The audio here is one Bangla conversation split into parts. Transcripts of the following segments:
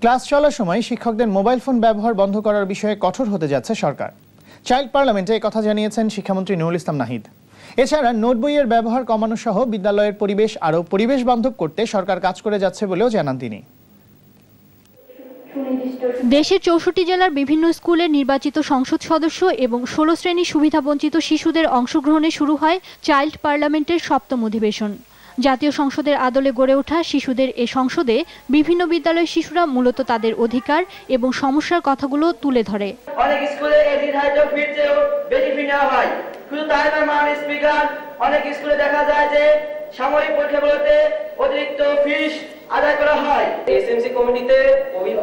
ক্লাস চলার সময় শিক্ষকদের মোবাইল ফোন ব্যবহার বন্ধ করার বিষয়ে কঠোর হতে যাচ্ছে সরকার। চাইল্ড পার্লামেন্টে কথা জানিয়েছেন শিক্ষামন্ত্রী নুরুল ইসলাম নাহিদ। এছাড়া নোট বইয়ের ব্যবহার কমানো সহ বিদ্যালয়ের পরিবেশ আরও পরিবেশ বান্ধব করতে সরকার কাজ করে যাচ্ছে বলেও জানান তিনি। দেশের ৬৪ জেলার বিভিন্ন স্কুলের নির্বাচিত সংসদ সদস্য এবং ১৬ শ্রেণী সুবিধাবঞ্চিত শিশুদের অংশগ্রহণে শুরু হয় চাইল্ড পার্লামেন্টের ৭ম অধিবেশন। জাতীয় সংসদের আদলে গড়ে ওঠা শিশুদের এ সংসদে বিভিন্ন বিদ্যালয়ের শিশুরা মূলত তাদের অধিকার এবং সমস্যার কথাগুলো তুলে ধরে। অনেক স্কুলে এই নির্ধারিত ফির চেয়েও বেশি ফি নেওয়া হয়। শুধু তাই নয় মাননীয় স্পিকার, অনেক স্কুলে দেখা যায় যে সাময়িক পরীক্ষাগুলোতে অতিরিক্ত ফিস আদায় করা হয়। এসএমসি কমিটিতে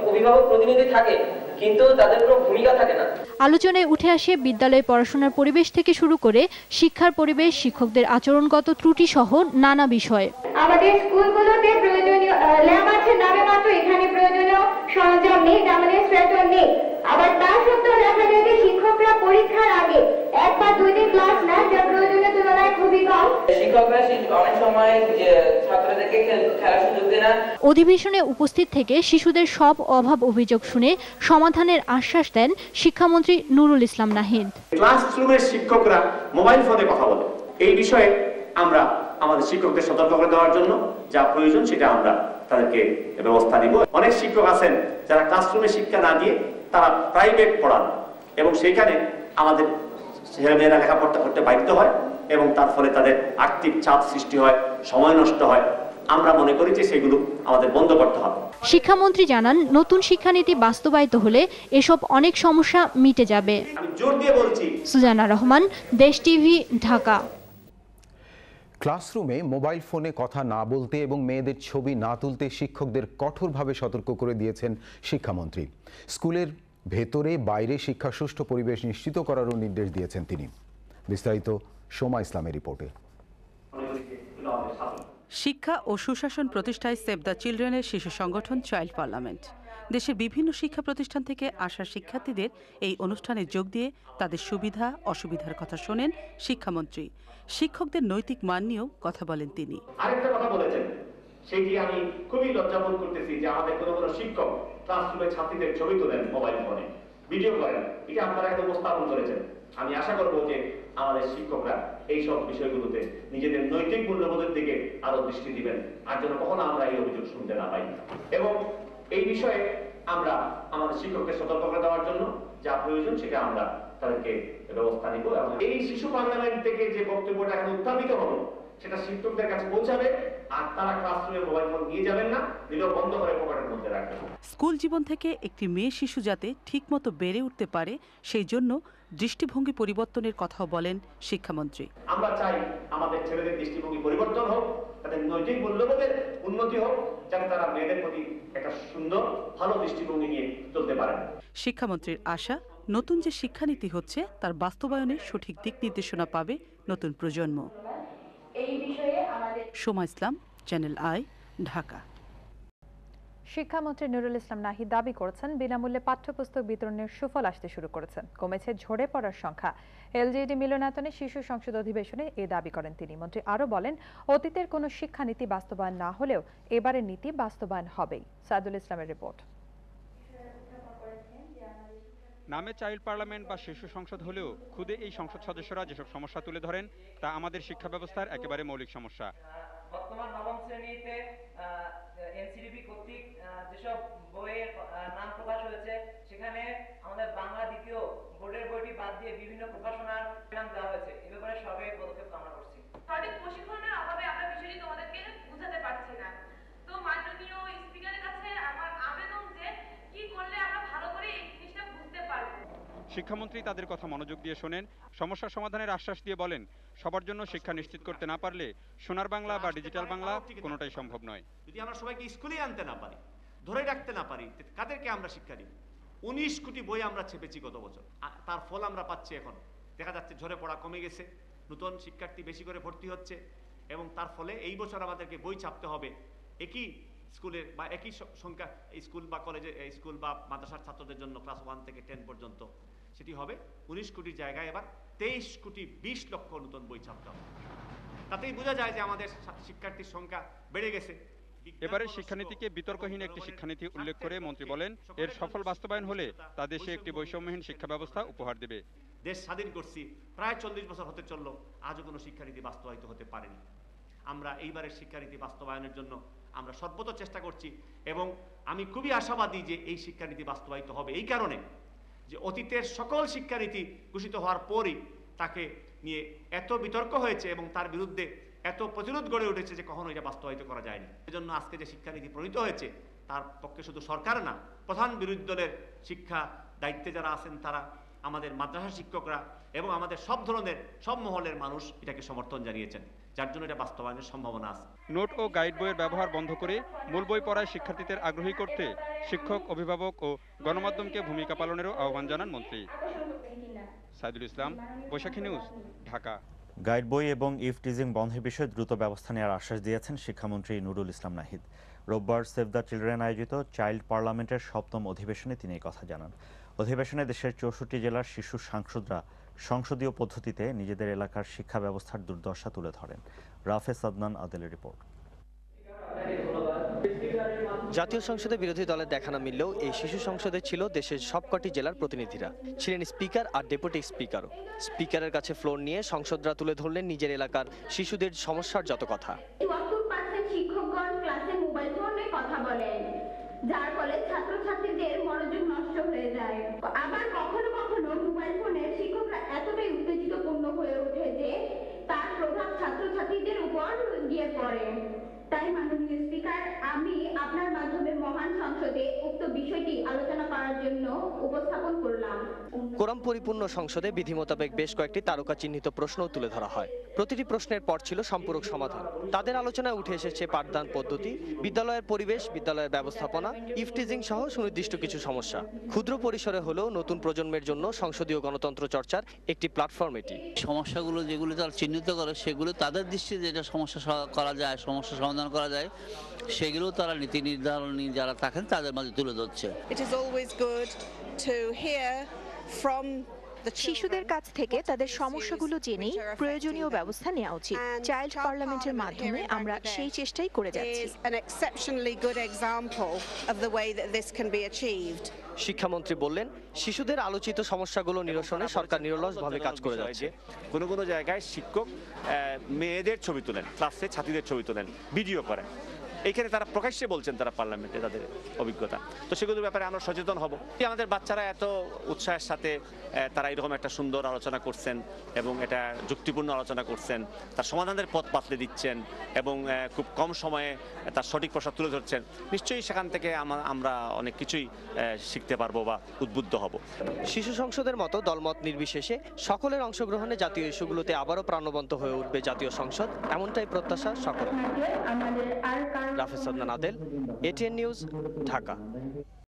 অভিভাবক প্রতিনিধি থাকে, কিন্তু তাদের কোনো ভূমিকা থাকে না। আলোচনায় উঠে আসে বিদ্যালয়ে পড়াশোনার পরিবেশ থেকে শুরু করে শিক্ষার পরিবেশ, শিক্ষকদের আচরণগত ত্রুটি সহ নানা বিষয়। আমাদের স্কুলগুলোতে প্রয়োজনীয় ল্যাব আছে, নামে মাত্র এখানে প্রয়োজনীয় সরঞ্জাম নেই, আমাদের স্ট্রেটর নেই। আবার তা সত্ত্বেও দেখা যায় যে শিক্ষকরা পরীক্ষার আগে ১ বা ২ দিন ক্লাস নেন, যা প্রয়োজনের তুলনায় খুবই কম। শিক্ষকরা অনেক সময় ছাত্রদেরকে খেলার সুযোগ দেন না। অধিবেশনে উপস্থিত থেকে শিশুদের সব অভাব অভিযোগ শুনে সমাধানের আশ্বাস দেন শিক্ষামন্ত্রী নুরুল ইসলাম নাহিদ। ক্লাসরুমের শিক্ষকরা মোবাইল ফোনে কথা বলে, এই বিষয়ে আমরা আমাদের শিক্ষকদের সতর্ক করে দেওয়ার জন্য যা প্রয়োজন সেটা আমরা তাদেরকে ব্যবস্থা দিব। অনেক শিক্ষক আছেন যারা ক্লাসরুমে শিক্ষা না দিয়ে তারা প্রাইভেট পড়ান এবং সেইখানে আমাদের ছেলেমেয়েরা লেখাপড়া করতে বাধ্য হয় এবং তার ফলে তাদের আর্থিক চাপ সৃষ্টি হয়, সময় নষ্ট হয়। আমরা মনে করি যে সেগুলো আমাদের বন্ধ করতে হবে। শিক্ষামন্ত্রী জানান, নতুন শিক্ষানীতি বাস্তবায়িত হলে এসব অনেক সমস্যা মিটে যাবে। আমি জোর দিয়ে বলছি। সুজানা রহমান, দেশ টিভি, ঢাকা। ক্লাসরুমে মোবাইল ফোনে কথা না বলতে এবং মেয়েদের ছবি না তুলতে শিক্ষকদের কঠোরভাবে সতর্ক করে দিয়েছেন শিক্ষামন্ত্রী। স্কুলের ভেতরে বাইরে শিক্ষা সুষ্ঠু পরিবেশ নিশ্চিত করারও নির্দেশ দিয়েছেন তিনি। বিস্তারিত সোমা ইসলামের রিপোর্টে। শিক্ষা ও সুশাসন প্রতিষ্ঠায় সেভ দ্য চিলড্রেনের শিশু সংগঠন চাইল্ড পার্লামেন্ট দেশের বিভিন্ন শিক্ষা প্রতিষ্ঠান থেকে আসা শিক্ষার্থীদের এই অনুষ্ঠানে যোগ দিয়ে তাদের সুবিধা অসুবিধার কথা শোনেন শিক্ষামন্ত্রী। শিক্ষকদের নৈতিক মান নিয়েও কথা বলেন তিনি। আরেকটা কথা বলেছেন, সেটি আমি খুবই লজ্জাবোধ করতেছি যে আমাদের কোনো শিক্ষক ক্লাসরুমে ছাত্রীদের ছবি তোলেন, মোবাইল ফোনে ভিডিও করেন। এটা আপনারা একটা উপস্থাপন করেছেন। আমি আশা করব যে আমাদের শিক্ষকরা এই সব বিষয়গুলোতে নিজেদের নৈতিক মূল্যবোধের দিকে আরো দৃষ্টি দিবেন, আর যেন কখনো আমরা এই অভিযোগ শুনতে না পাই। এবং এই বিষয়ে আমরা আমাদের শিক্ষককে সতর্ক করে দেওয়ার জন্য যা প্রয়োজন সেটা আমরা তাদেরকে ব্যবস্থা নিব। এবং এই শিশু পার্লামেন্ট থেকে যে বক্তব্যটা এখন উত্থাপিত হলো সেটা শিক্ষকদের কাছে পৌঁছাবে, আর তারা ক্লাসরুমে মোবাইল ফোন নিয়ে যাবেন না, নিলেও বন্ধ করে পকেটের মধ্যে রাখবেন। স্কুল জীবন থেকে একটি মেয়ে শিশু যাতে ঠিকমতো বেড়ে উঠতে পারে সেই জন্য দৃষ্টিভঙ্গি পরিবর্তনের কথাও বলেন শিক্ষামন্ত্রী। আমরা চাই আমাদের ছেলেদের দৃষ্টিভঙ্গি পরিবর্তন হোক, তাদের নৈতিক মূল্যবোধের উন্নতি হোক, যাতে তারা মেয়েদের প্রতি একটা সুন্দর ভালো দৃষ্টিভঙ্গি নিয়ে চলতে পারেন। শিক্ষামন্ত্রীর আশা, নতুন যে শিক্ষানীতি হচ্ছে তার বাস্তবায়নে সঠিক দিক নির্দেশনা পাবে নতুন প্রজন্ম। সোমা ইসলাম, চ্যানেল আই, ঢাকা। শিক্ষামন্ত্রী নুরুল ইসলাম নাহিদ দাবি করেছেন, বিনামূল্যে পাঠ্যপুস্তক বিতরণের সুফল আসতে শুরু করেছে, কমেছে ঝরে পড়ার সংখ্যা। এলজিইডি মিলনায়তনে শিশু সংসদ অধিবেশনে এ দাবি করেন তিনি। মন্ত্রী আরও বলেন, অতীতের কোনো শিক্ষানীতি বাস্তবায়ন না হলেও এবারের নীতি বাস্তবায়ন হবেই। সাইদুল ইসলামের রিপোর্ট। নামে চাইল্ড পার্লামেন্ট বা শিশু সংসদ হলেও খুদে এই সংসদ সদস্যরা যেসব সমস্যা তুলে ধরেন তা আমাদের শিক্ষা ব্যবস্থার একেবারে মৌলিক সমস্যা। বর্তমান নবম শ্রেণীতে এনসিডিবি কর্তৃক যেসব বইয়ের নাম প্রকাশ হয়েছে সেখানে আমাদের বাংলা দ্বিতীয় বোর্ডের বইটি বাদ দিয়ে বিভিন্ন প্রকাশনার নাম দেওয়া হয়েছে। এ ব্যাপারে সরকারি পদক্ষেপ কামনা করছি। সঠিক প্রশিক্ষণের অভাবে আমরা বিষয়টি তোমাদেরকে বুঝাতে পারছি না। তো মাননীয় স্পিকারের কাছে আমার আবেদন যে কি করলে আমরা ভালো করে এই জিনিসটা বুঝতে পারবো। শিক্ষামন্ত্রী তাদের কথা মনোযোগ দিয়ে শোনেন, সমস্যা সমাধানের আশ্বাস দিয়ে বলেন, সবার জন্য শিক্ষা নিশ্চিত করতে না পারলে সোনার বাংলা বা ডিজিটাল বাংলা কোনোটাই সম্ভব নয়। যদি আমরা সবাইকে স্কুলে আনতে না পারি, ধরে রাখতে না পারি, কাদেরকে আমরা শিক্ষা দিব? 19 কোটি বই আমরা ছেপেছি গত বছর, তার ফল আমরা পাচ্ছি। এখন দেখা যাচ্ছে ঝরে পড়া কমে গেছে, নতুন শিক্ষার্থী বেশি করে ভর্তি হচ্ছে এবং তার ফলে এই বছর আমাদেরকে বই ছাপতে হবে একই স্কুলের বা একই সংখ্যা স্কুল বা কলেজে স্কুল বা মাদ্রাসার ছাত্রদের জন্য ক্লাস 1 থেকে 10 পর্যন্ত। সেটি হবে 19 কোটির জায়গায় এবার 23 কোটি 20 লক্ষ নতুন বই ছাপতে হবে। তাতেই বোঝা যায় যে আমাদের শিক্ষার্থীর সংখ্যা বেড়ে গেছে। এবারের শিক্ষানীতিকে বিতর্কহীন একটি শিক্ষানীতি উল্লেখ করে মন্ত্রী বলেন, এর সফল বাস্তবায়ন হলে তা দেশে একটি বৈষম্যহীন শিক্ষা ব্যবস্থা উপহার দেবে। দেশ স্বাধীন করছি, প্রায় 40 বছর হতে চললো, আজও কোনো শিক্ষানীতি বাস্তবায়িত হতে পারেনি। আমরা এইবারের শিক্ষানীতি বাস্তবায়নের জন্য আমরা সর্বত চেষ্টা করছি এবং আমি খুবই আশাবাদী যে এই শিক্ষানীতি বাস্তবায়িত হবে, এই কারণে যে অতীতের সকল শিক্ষানীতি ঘোষিত হওয়ার পরই তাকে নিয়ে এত বিতর্ক হয়েছে এবং তার বিরুদ্ধে এত প্রতিরোধ গড়ে উঠেছে যে কখনো এটা বাস্তবায়িত করা যায়নি। এজন্য আজকে যে শিক্ষানীতি প্রণীত হয়েছে তার পক্ষে শুধু সরকার না, প্রধান বিরোধী দলের শিক্ষা দায়িত্বে যারা আছেন তারা, আমাদের মাদ্রাসা শিক্ষকরা এবং আমাদের সব ধরনের সব মহলের মানুষ এটাকে সমর্থন জানিয়েছেন, যার জন্য এটা বাস্তবায়নের সম্ভাবনা আছে। নোট ও গাইড বইয়ের ব্যবহার বন্ধ করে মূল বই পড়ায় শিক্ষার্থীদের আগ্রহী করতে শিক্ষক, অভিভাবক ও গণমাধ্যমকে ভূমিকা পালনেরও আহ্বান জানান মন্ত্রী। সাইদুল ইসলাম, বৈশাখী নিউজ, ঢাকা। গাইড বই এবং ইফটিজিং বন্ধের বিষয়ে দ্রুত ব্যবস্থা নেওয়ার আশ্বাস দিয়েছেন শিক্ষামন্ত্রী নুরুল ইসলাম নাহিদ। রোববার সেভ দ্য চিলড্রেন আয়োজিত চাইল্ড পার্লামেন্টের ৭ম অধিবেশনে তিনি এই কথা জানান। অধিবেশনে দেশের ৬৪ জেলার শিশু সাংসদরা সংসদীয় পদ্ধতিতে নিজেদের এলাকার শিক্ষা ব্যবস্থার দুর্দশা তুলে ধরেন। রাফেজ আদনান আদেলের রিপোর্ট। জাতীয় সংসদে বিরোধী দলের দেখা না মিললেও এই শিশু সংসদে ছিল দেশের সবকটি জেলার প্রতিনিধিরা, ছিলেন স্পিকার আর ডেপুটি স্পিকারও। স্পিকারের কাছে ফ্লোর নিয়ে সংসদরা তুলে ধরলেন নিজের এলাকার শিশুদের সমস্যার যত কথা। 74% শিক্ষকগণ ক্লাসে মোবাইল ফোনে কথা বলেন, যার ফলে ছাত্রছাত্রীদের মনোযোগ নষ্ট হয়ে যায়। আবার কখনো কখনো মোবাইল ফোনে শিক্ষকরা এতটাই উত্তেজিতপূর্ণ হয়ে ওঠে যে তার প্রভাব ছাত্রছাত্রীদের উপর গিয়ে পড়ে। তাই মাননীয় স্পিকার, আমি আপনার মাধ্যমে মহান সংসদে উক্ত বিষয়টি আলোচনা করার জন্য উপস্থাপন করলাম। কোরাম পরিপূর্ণ সংসদে বিধি মোতাবেক বেশ কয়েকটি তারকা চিহ্নিত প্রশ্নও তুলে ধরা হয়। প্রতিটি প্রশ্নের পর ছিল সম্পূরক সমাধান। তাদের আলোচনায় উঠে এসেছে পাঠদান পদ্ধতি, বিদ্যালয়ের পরিবেশ, বিদ্যালয়ের ব্যবস্থাপনা, ইফটিজিং সহ সুনির্দিষ্ট কিছু সমস্যা। ক্ষুদ্র পরিসরে হলেও নতুন প্রজন্মের জন্য সংসদীয় গণতন্ত্র চর্চার একটি প্ল্যাটফর্ম এটি। সমস্যাগুলো যেগুলো তারা চিহ্নিত করে সেগুলো তাদের দৃষ্টিতে যেটা সমস্যা করা যায়, সমস্যা সমাধান করা যায়, সেগুলো তারা নীতি নির্ধারণী যারা থাকেন তাদের মাঝে তুলে ধরছে। শিশুদের কাছ থেকে তাদের সমস্যাগুলো জেনেই প্রয়োজনীয় ব্যবস্থা নেওয়া উচিত। চাইল্ড পার্লামেন্টের মাধ্যমে আমরা সেই চেষ্টাই করে যাচ্ছি। শিক্ষামন্ত্রী বললেন, শিশুদের আলোচিত সমস্যাগুলো নিরসনে সরকার নিরলসভাবে কাজ করে যাচ্ছে। কোনো কোনো জায়গায় শিক্ষক মেয়েদের ছবি তোলেন, ক্লাসে ছাত্রীদের ছবি তোলেন, ভিডিও করেন। এইখানে তারা প্রকাশ্যে বলছেন তারা পার্লামেন্টে তাদের অভিজ্ঞতা, তো সেগুলোর ব্যাপারে আমরা সচেতন হব। আমাদের বাচ্চারা এত উৎসাহের সাথে তারা এরকম একটা সুন্দর আলোচনা করছেন এবং এটা যুক্তিপূর্ণ আলোচনা করছেন, তার সমাধানের পথ বাতলে দিচ্ছেন এবং খুব কম সময়ে তার সঠিক প্রশ্ন তুলে ধরছেন। নিশ্চয়ই সেখান থেকে আমরা অনেক কিছুই শিখতে পারবো বা উদ্বুদ্ধ হব। শিশু সংসদের মতো দলমত নির্বিশেষে সকলের অংশগ্রহণে জাতীয় ইস্যুগুলোতে আবারও প্রাণবন্ত হয়ে উঠবে জাতীয় সংসদ, এমনটাই প্রত্যাশা সকলের। রাফেজ আদনান আদেল, এটিএন নিউজ, ঢাকা।